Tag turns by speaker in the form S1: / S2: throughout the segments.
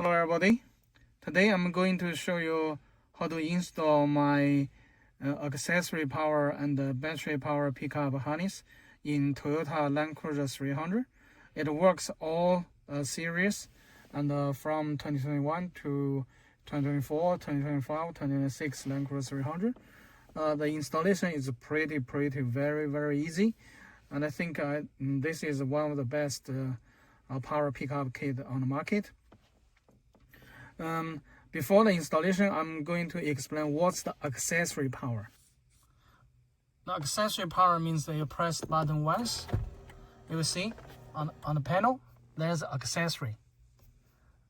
S1: Hello everybody, today I'm going to show you how to install my accessory power and battery power pickup harness in Toyota LandCruiser 300. It works all series and from 2021 to 2024, 2025, 2026 LandCruiser 300. The installation is pretty very easy, and I think this is one of the best power pickup kit on the market. Before the installation, I'm going to explain what's the accessory power. The accessory power means that you press the button once. You will see on the panel, there's accessory.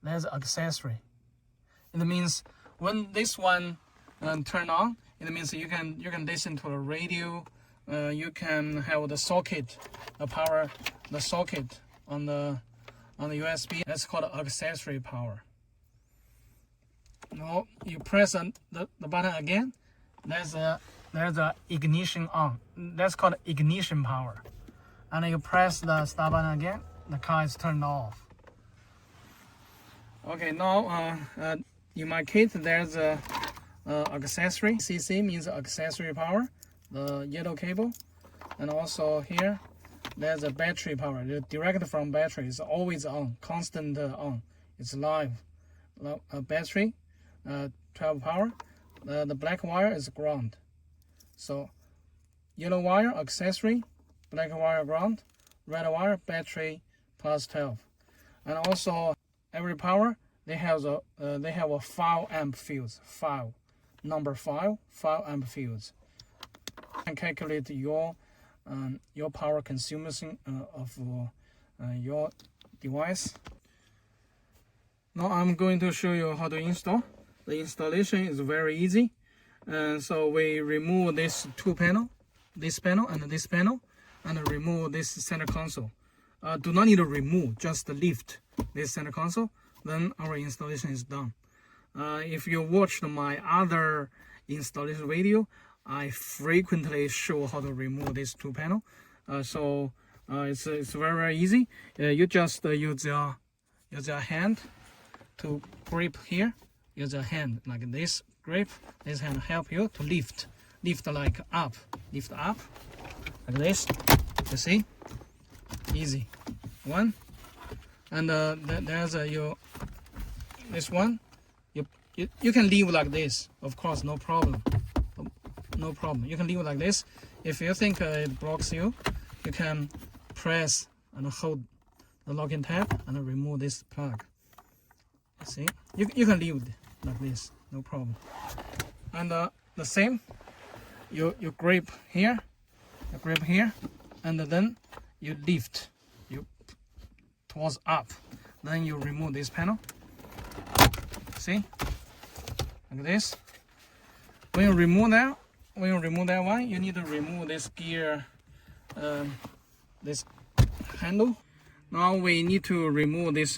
S1: There's accessory. It means when this one turn on, it means you can listen to the radio. You can have the socket, the socket on the USB. That's called accessory power. Now you press the button again. There's a ignition on. That's called ignition power. And you press the start button again. The car is turned off. Okay, now in my kit there's a accessory. CC means accessory power, the yellow cable, and also here there's a battery power. Direct from battery. It's always on, constant on. It's live. Battery. 12 power. The black wire is ground. So yellow wire accessory, black wire ground, red wire battery plus 12. And also every power they have a 5 amp fuse. 5 amp fuse. You can calculate your power consumption of your device. Now I'm going to show you how to install. The installation is very easy. So we remove this two panel, this panel and this panel, and remove this center console. Do not need to remove, just lift this center console. Then our installation is done. If you watched my other installation video, I frequently show how to remove this two panel. So it's very easy. You just use your hand to grip here. Use your hand like this, grip this hand, help you to lift like up, lift up like this. You see, easy one. And there's this one. You can leave like this, of course, no problem. You can leave like this. If you think it blocks you, you can press and hold the locking tab and remove this plug. See, you can leave it like this, no problem. And the same, you grip here, and then you lift, you towards up. Then you remove this panel. See, like this. When you remove that one, you need to remove this gear, this handle. Now we need to remove this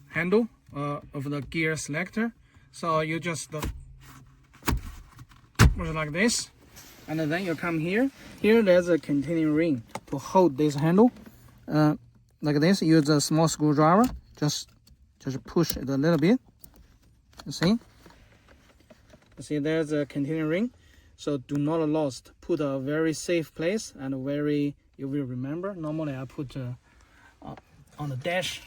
S1: handle of the gear selector. So you just put it like this, and then you come here. Here there's a containing ring to hold this handle. Like this, use a small screwdriver. Just push it a little bit. You see there's a containing ring. So do not lost. Put a very safe place and you will remember. Normally I put on the dash.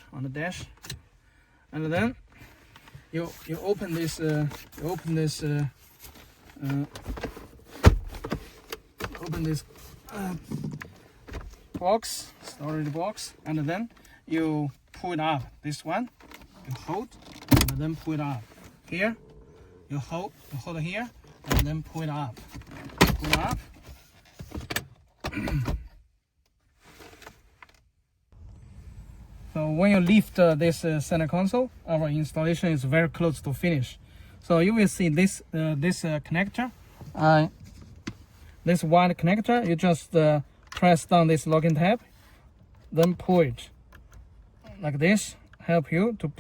S1: And then you open this box, storage box, and then you pull it up. This one you hold and then pull it up. Here you hold here and then pull it up. So when you lift this center console, our installation is very close to finish. So you will see this connector, this white connector. You just press down this locking tab, then pull it like this. Help you to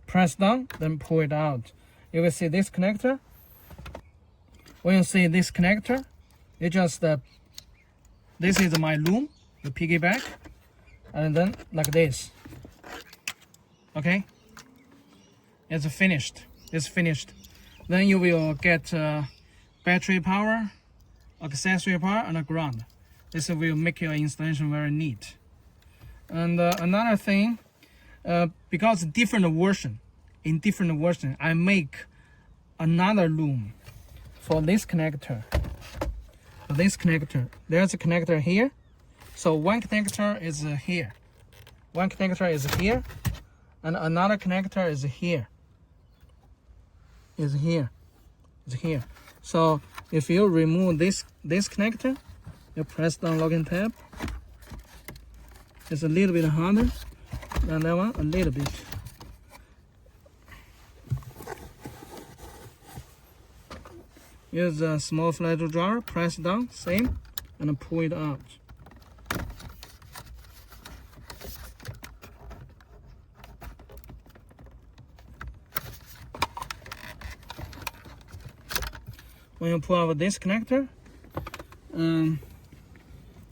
S1: press down, then pull it out. You will see this connector. When you see this connector, you just this is my loom. You pick it back, and then like this. Okay, It's finished. It's finished. Then you will get battery power, accessory power, and a ground. This will make your installation very neat. And another thing, because different version, I make another loom for this connector. For this connector, there's a connector here. So one connector is here. One connector is here, and another connector is here. Is here. So if you remove this connector, you press down locking tab. It's a little bit harder than that one, a little bit. Use a small flat drawer, press down, same, and pull it out. When you pull out this connector,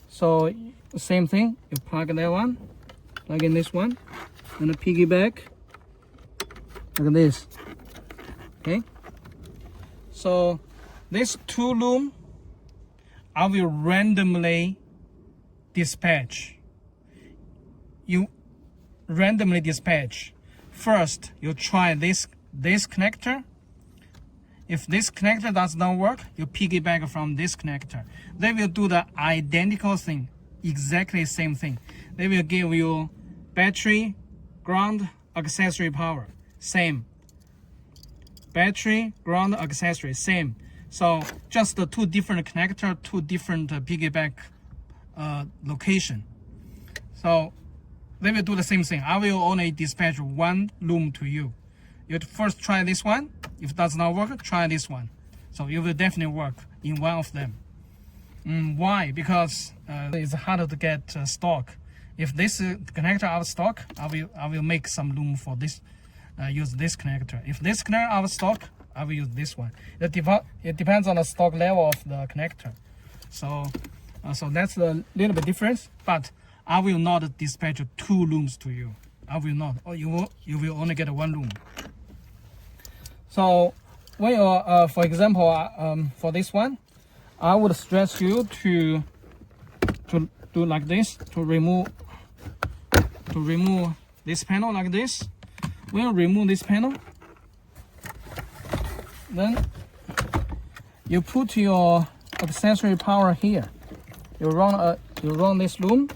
S1: so same thing, you plug that one, plug in this one, and piggyback like this. Okay, so this two loom I will randomly dispatch. You randomly dispatch. First, you try this connector. If this connector does not work, you piggyback from this connector. They will do the identical thing, exactly same thing. They will give you battery, ground, accessory power, same. Battery, ground, accessory, same. So just the two different connector, two different piggyback location. So they will do the same thing. I will only dispatch one loom to you. You first try this one. If it does not work, try this one. So it will definitely work in one of them. Why? Because it's harder to get stock. If this connector out of stock, I will make some loom for this. Use this connector. If this connector out of stock, I will use this one. It depends on the stock level of the connector. So that's a little bit difference. But I will not dispatch two looms to you. I will not. Or you will only get one loom. So when you, for example, for this one, I would suggest you to do like this, to remove this panel like this. When you remove this panel, then you put your accessory power here. You run this loom.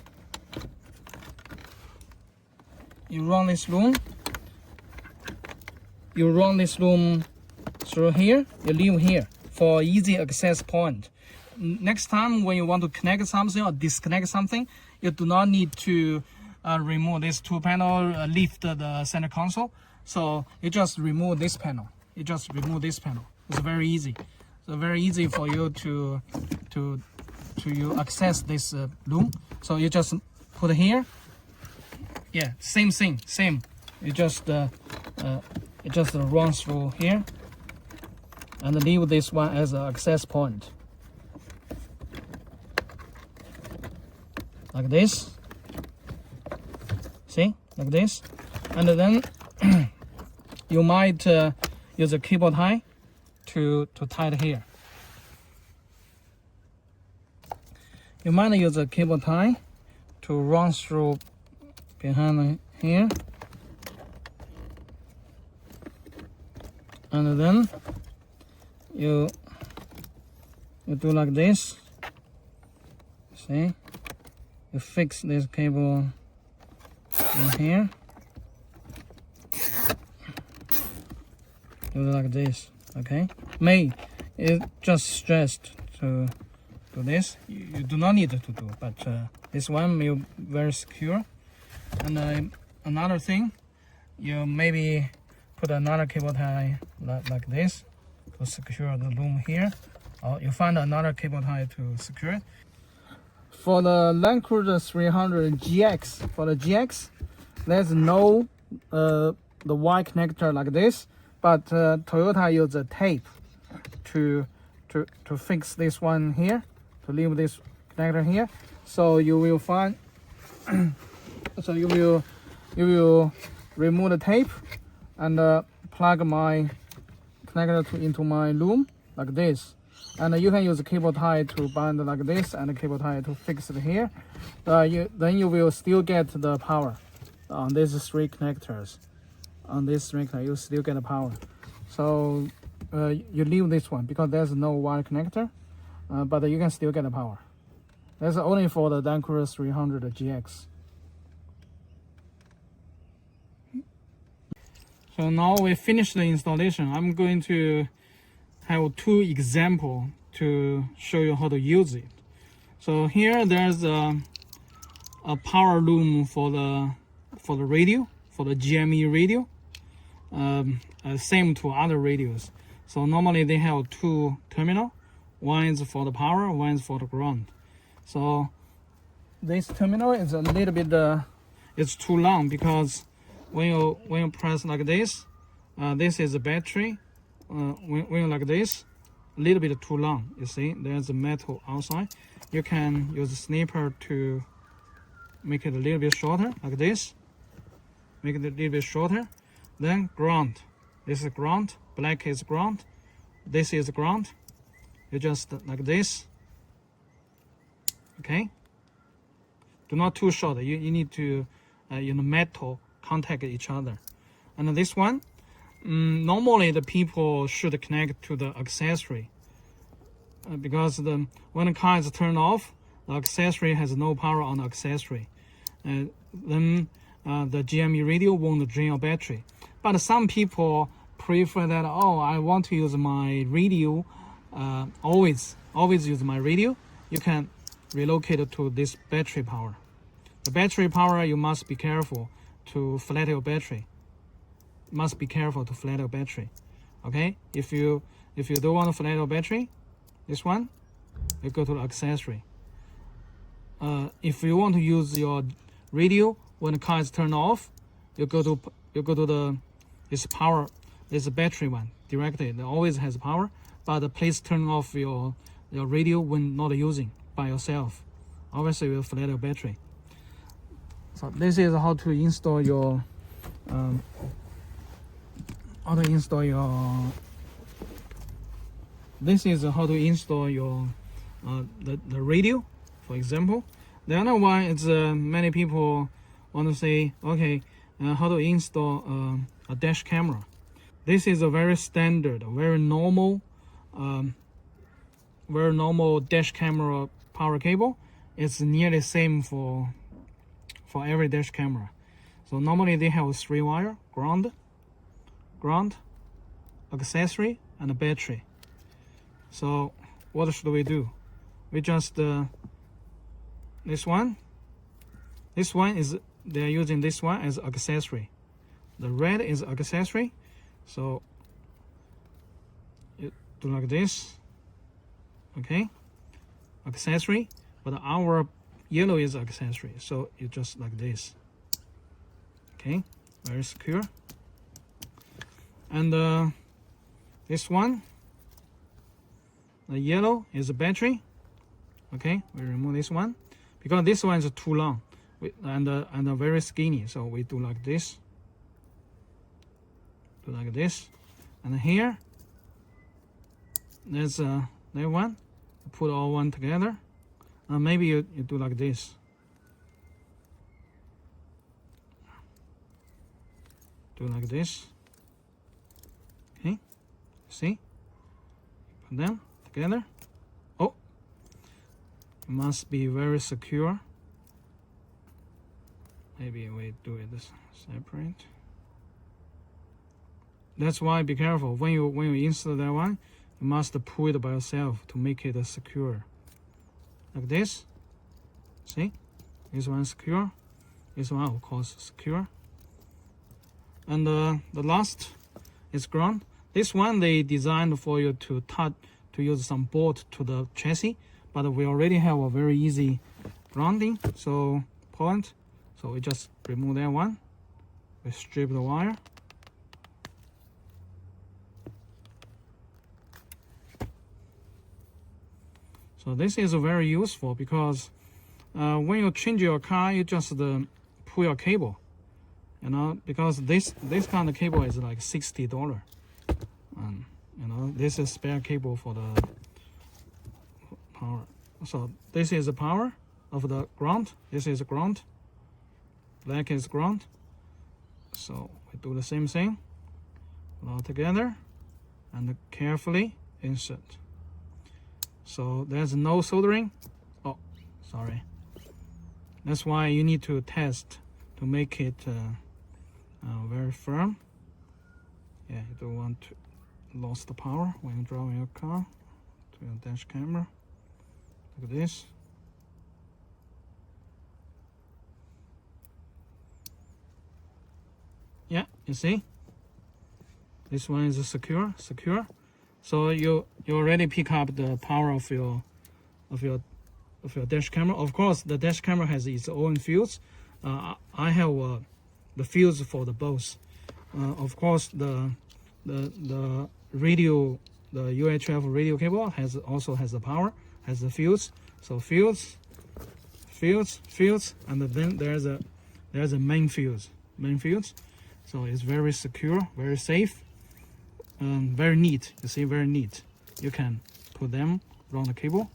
S1: You run this loom through here. You leave here for easy access point. Next time when you want to connect something or disconnect something, you do not need to remove this two panel, lift the center console. So you just remove this panel. It's very easy. So very easy for you to access this loom. So you just put it here. Yeah, same thing, same. It just runs through here and leave this one as an access point. Like this. See? Like this. And then you might use a cable tie to tie it here. You might use a cable tie to run through behind here. And then you do like this. See? You fix this cable in here. Do it like this, okay? It's just stressed to do this. You do not need to do, but this one will be very secure. And another thing, you maybe put another cable tie like this to secure the loom here, or you find another cable tie to secure it. For the LandCruiser 300 GX, for the GX, there's no the Y connector like this, but Toyota uses a tape to fix this one here, to leave this connector here. So you will find, so you will remove the tape and plug my connector into my loom like this. And you can use a cable tie to bind like this, and a cable tie to fix it here. Then you will still get the power on these 3 connectors. On this 3 connector, you still get the power. So you leave this one because there's no wire connector, but you can still get the power. That's only for the LandCruiser 300 GX. So now we finished the installation. I'm going to have 2 examples to show you how to use it. So here there's a power loom for the radio, for the GME radio, same to other radios. So normally they have 2 terminals. One is for the power, one is for the ground. So this terminal is a little bit it's too long, because when you press like this, this is a battery. When you like this, a little bit too long. You see, there's a metal outside. You can use a snipper to make it a little bit shorter, like this. Make it a little bit shorter. Then ground. This is ground. Black is ground. This is ground. You just like this. Okay. Do not too short. You need to metal contact each other. And this one, normally the people should connect to the accessory, because when the car is turned off, the accessory has no power on the accessory. Then the GME radio won't drain your battery. But some people prefer that, oh, I want to use my radio, always use my radio. You can relocate it to this battery power. The battery power, you must be careful to flat your battery. Must be careful to flat your battery. Okay, if you don't want to flat your battery, this one, you go to the accessory. If you want to use your radio when the car is turned off, you go to this power, this battery one directly. It always has power, but please turn off your radio when not using by yourself. Obviously, you will flat your battery. So this is how to install your this is how to install your the radio, for example. The other one is many people want to say, okay, how to install a dash camera. This is a very standard, very normal dash camera power cable. It's nearly same for every dash camera. So normally they have 3 wire: ground, accessory, and a battery. So what should we do? We just this one is, they are using this one as accessory. The red is accessory. So you do like this. Okay, accessory. But our yellow is accessory, so you just like this. Okay, very secure. And this one, the yellow is a battery. Okay, we remove this one because this one is too long and very skinny. So we do like this. Do like this, and here there's that one. Put all one together. Maybe you do like this. Do like this. Okay, see? Put them together. Oh, it must be very secure. Maybe we do it separate. That's why be careful when you install that one. You must pull it by yourself to make it secure. Like this. See? This one is secure. This one, of course, secure. And the last is ground. This one they designed for you to use some bolt to the chassis, but we already have a very easy grounding point. So we just remove that one. We strip the wire. So this is very useful because when you change your car, you just pull your cable You know, because this kind of cable is like $60. You know, this is spare cable for the power. So this is the power of the ground. This is ground. Black is ground. So we do the same thing. All together and carefully insert. So there's no soldering. Oh, sorry. That's why you need to test to make it very firm. Yeah, you don't want to lose the power when you drive your car to your dash camera. Look at this. Yeah, you see? This one is secure. So you already pick up the power of your dash camera. Of course, the dash camera has its own fuse. I have the fuse for the both. Of course, the radio, the UHF radio cable also has the power, has the fuse. So fuse, and then there's a main fuse. So it's very secure, very safe, very neat. You see, very neat. You can put them around the cable.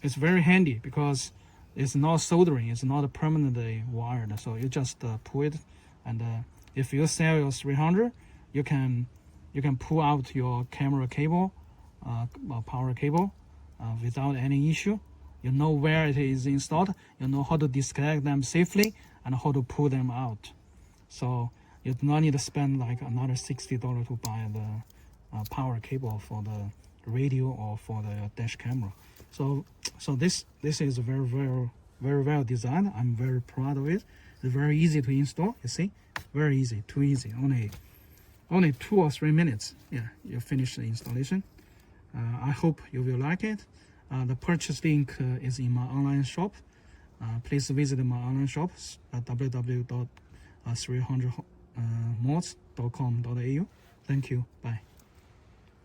S1: It's very handy because it's not soldering. It's not permanently wired. So you just pull it, and if you sell your 300, you can pull out your camera cable, power cable, without any issue. You know where it is installed. You know how to disconnect them safely and how to pull them out. So you do not need to spend like another $60 to buy the power cable for the radio or for the dash camera. So this is very well designed. I'm very proud of it. It's very easy to install. You see, very easy, too easy. Only 2 or 3 minutes. Yeah, you finish the installation. I hope you will like it. The purchase link is in my online shop. Please visit my online shop at www.300mods.com.au. Thank you. Bye.